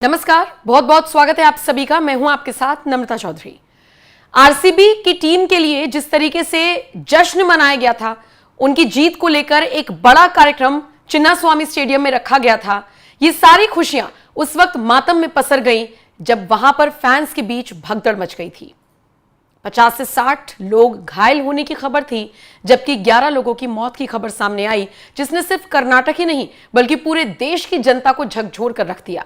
नमस्कार, बहुत बहुत स्वागत है आप सभी का। मैं हूं आपके साथ नम्रता चौधरी। आरसीबी की टीम के लिए जिस तरीके से जश्न मनाया गया था, उनकी जीत को लेकर एक बड़ा कार्यक्रम चिन्नास्वामी स्टेडियम में रखा गया था। ये सारी खुशियां उस वक्त मातम में पसर गई जब वहां पर फैंस के बीच भगदड़ मच गई थी। 50 से 60 लोग घायल होने की खबर थी, जबकि 11 लोगों की मौत की खबर सामने आई, जिसने सिर्फ कर्नाटक ही नहीं बल्कि पूरे देश की जनता को झकझोर कर रख दिया।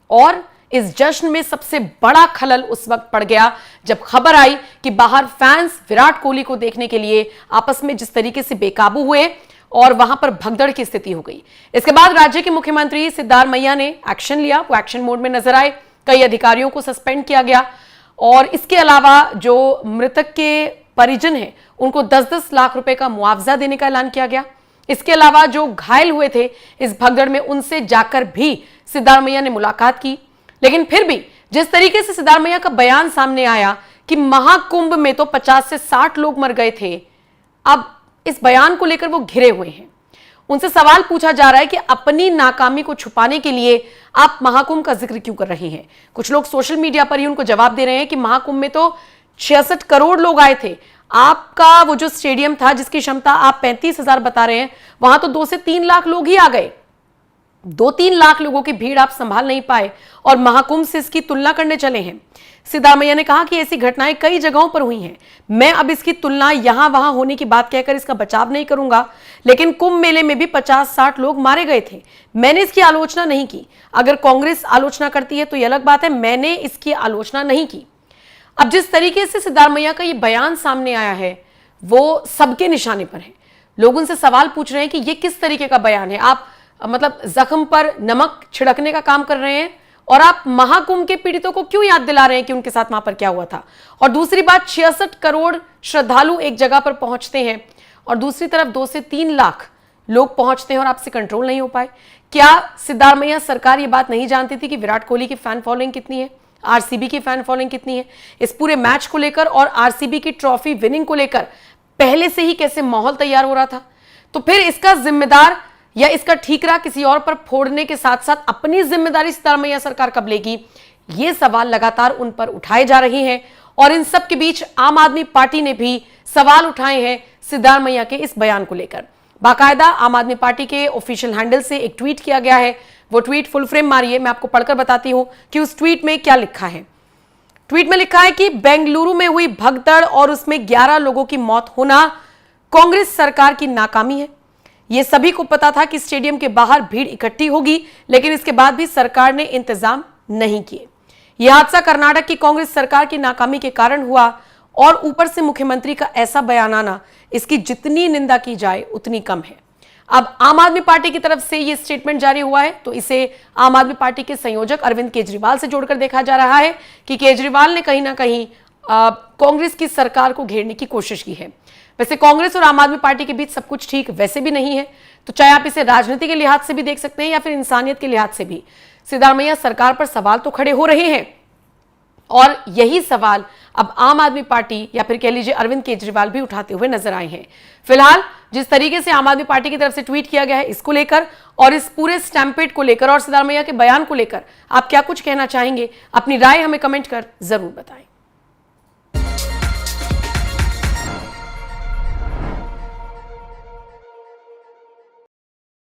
और इस जश्न में सबसे बड़ा खलल उस वक्त पड़ गया जब खबर आई कि बाहर फैंस विराट कोहली को देखने के लिए आपस में जिस तरीके से बेकाबू हुए और वहां पर भगदड़ की स्थिति हो गई। इसके बाद राज्य के मुख्यमंत्री सिद्धारमैया ने एक्शन लिया, वो एक्शन मोड में नजर आए। कई अधिकारियों को सस्पेंड किया गया और इसके अलावा जो मृतक के परिजन हैं उनको 10-10 लाख रुपए का मुआवजा देने का ऐलान किया गया। इसके अलावा जो घायल हुए थे इस भगदड़ में, उनसे जाकर भी सिद्धारमैया ने मुलाकात की। लेकिन फिर भी जिस तरीके से सिद्धारमैया का बयान सामने आया कि महाकुंभ में तो 50 से 60 लोग मर गए थे, अब इस बयान को लेकर वो घिरे हुए हैं। उनसे सवाल पूछा जा रहा है कि अपनी नाकामी को छुपाने के लिए आप महाकुंभ का जिक्र क्यों कर रहे हैं। कुछ लोग सोशल मीडिया पर ही उनको जवाब दे रहे हैं कि महाकुंभ में तो 66 करोड़ लोग आए थे, आपका वो जो स्टेडियम था जिसकी क्षमता आप 35,000 बता रहे हैं, वहां तो 2 से 3 लाख लोग ही आ गए। 2-3 लाख लोगों की भीड़ आप संभाल नहीं पाए और महाकुंभ से इसकी तुलना करने चले हैं। सिद्धारमैया ने कहा कि ऐसी घटनाएं कई जगहों पर हुई हैं, मैं अब इसकी तुलना यहां वहां होने की बात कहकर इसका बचाव नहीं करूंगा, लेकिन कुंभ मेले में भी 50-60 लोग मारे गए थे, मैंने इसकी आलोचना नहीं की। अगर कांग्रेस आलोचना करती है तो यह अलग बात है, मैंने इसकी आलोचना नहीं की। अब जिस तरीके से सिद्धारमैया का ये बयान सामने आया है वो सबके निशाने पर है। लोग उनसे सवाल पूछ रहे हैं कि ये किस तरीके का बयान है, आप मतलब जख्म पर नमक छिड़कने का काम कर रहे हैं और आप महाकुंभ के पीड़ितों को क्यों याद दिला रहे हैं कि उनके साथ वहां पर क्या हुआ था। और दूसरी बात, 66 करोड़ श्रद्धालु एक जगह पर पहुंचते हैं और दूसरी तरफ 2 से 3 लाख लोग पहुंचते हैं और आपसे कंट्रोल नहीं हो पाए। क्या सिद्धारमैया सरकार ये बात नहीं जानती थी कि विराट कोहली की फैन फॉलोइंग कितनी है, आरसीबी की फैन फॉलोइंग कितनी है। इस पूरे मैच को लेकर और आरसीबी की ट्रॉफी विनिंग को लेकर पहले से ही कैसे माहौल तैयार हो रहा था। तो फिर इसका जिम्मेदार या इसका ठीकरा किसी और पर फोड़ने के साथ साथ अपनी जिम्मेदारी सिद्धारमैया सरकार कब लेगी, ये सवाल लगातार उन पर उठाए जा रहे हैं। और इन सब के बीच आम आदमी पार्टी ने भी सवाल उठाए हैं सिद्धारमैया के इस बयान को लेकर। बाकायदा आम आदमी पार्टी के ऑफिशियल हैंडल से एक ट्वीट किया गया है। वो ट्वीट फुल फ्रेम मारिए, मैं आपको पढ़कर बताती हूं कि उस ट्वीट में क्या लिखा है। ट्वीट में लिखा है कि बेंगलुरु में हुई भगदड़ और उसमें 11 लोगों की मौत होना कांग्रेस सरकार की नाकामी है। यह सभी को पता था कि स्टेडियम के बाहर भीड़ इकट्ठी होगी, लेकिन इसके बाद भी सरकार ने इंतजाम नहीं किए। यह हादसा कर्नाटक की कांग्रेस सरकार की नाकामी के कारण हुआ और ऊपर से मुख्यमंत्री का ऐसा बयान आना, इसकी जितनी निंदा की जाए उतनी कम है। अब आम आदमी पार्टी की तरफ से यह स्टेटमेंट जारी हुआ है तो इसे आम आदमी पार्टी के संयोजक अरविंद केजरीवाल से जोड़कर देखा जा रहा है कि केजरीवाल ने कहीं ना कहीं कांग्रेस की सरकार को घेरने की कोशिश की है। वैसे कांग्रेस और आम आदमी पार्टी के बीच सब कुछ ठीक वैसे भी नहीं है, तो चाहे आप इसे राजनीति के लिहाज से भी देख सकते हैं या फिर इंसानियत के लिहाज से भी। सिद्धारमैया सरकार पर सवाल तो खड़े हो रहे हैं और यही सवाल अब आम आदमी पार्टी या फिर कह लीजिए अरविंद केजरीवाल भी उठाते हुए नजर आए हैं। फिलहाल जिस तरीके से आम आदमी पार्टी की तरफ से ट्वीट किया गया है इसको लेकर और इस पूरे स्टैम्पेड को लेकर और सिद्धारमैया के बयान को लेकर आप क्या कुछ कहना चाहेंगे, अपनी राय हमें कमेंट कर जरूर बताएं।